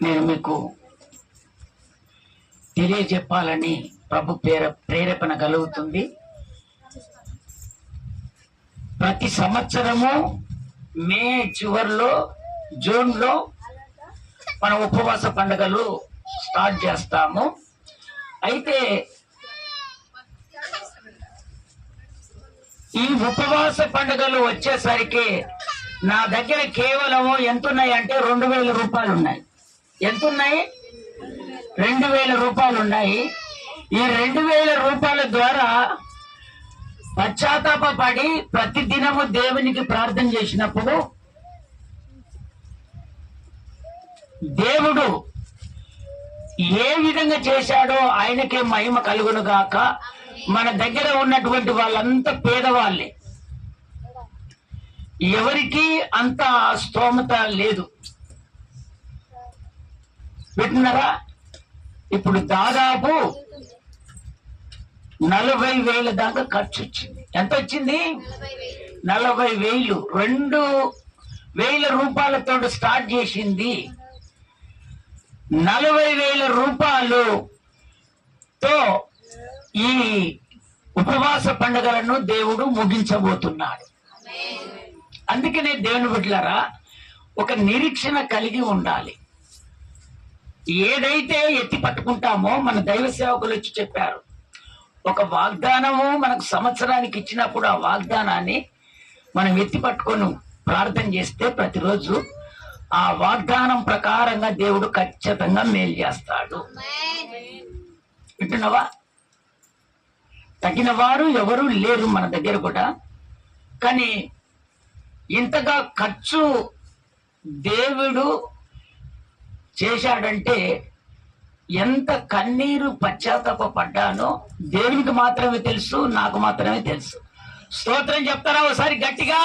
నేను మీకు తెలియజెప్పాలని ప్రభు ప్రేరేపణ కలుగుతుంది. ప్రతి సంవత్సరము మే చివరిలో జూన్లో మన ఉపవాస పండుగలు స్టార్ట్ చేస్తాము. అయితే ఈ ఉపవాస పండుగలు వచ్చేసరికి నా దగ్గర కేవలము ఎంతున్నాయి అంటే 2000 రూపాయలు ఉన్నాయి. ఎంతున్నాయి? 2000 రూపాయలు ఉన్నాయి. ఈ 2000 రూపాయల ద్వారా పశ్చాత్తాపడి ప్రతి దినము దేవునికి ప్రార్థన చేసినప్పుడు దేవుడు ఏ విధంగా చేశాడో ఆయనకే మహిమ కలుగును గాక. మన దగ్గర ఉన్నటువంటి వాళ్ళంతా పేదవాళ్ళే, ఎవరికి అంత స్తోమత లేదు. వింటున్నారా? ఇప్పుడు దాదాపు 40,000 దాకా ఖర్చు వచ్చింది. ఎంత వచ్చింది? 40,000. 2,000 రూపాయలతో స్టార్ట్ చేసింది. 40,000 రూపాయలతో ఈ ఉపవాస పండుగలను దేవుడు ముగించబోతున్నాడు. అందుకనే దేవుని బిడ్డలారా, ఒక నిరీక్షణ కలిగి ఉండాలి. ఏదైతే ఎత్తి పట్టుకుంటామో, మన దైవ సేవకులు వచ్చి చెప్పారు, ఒక వాగ్దానము మనకు సంవత్సరానికి ఇచ్చినప్పుడు ఆ వాగ్దానాన్ని మనం ఎత్తి పట్టుకొని ప్రార్థన చేస్తే ప్రతిరోజు ఆ వాగ్దానం ప్రకారంగా దేవుడు ఖచ్చితంగా మేలు చేస్తాడు. వింటున్నావా? తగిన వారు ఎవరు లేరు మన దగ్గర కూడా. కానీ ఇంతగా ఖర్చు దేవుడు చేశాడంటే ఎంత కన్నీరు పశ్చాత్తాప పడ్డానో దేవునికి మాత్రమే తెలుసు, నాకు మాత్రమే తెలుసు. స్తోత్రం చెప్తారా ఒకసారి గట్టిగా?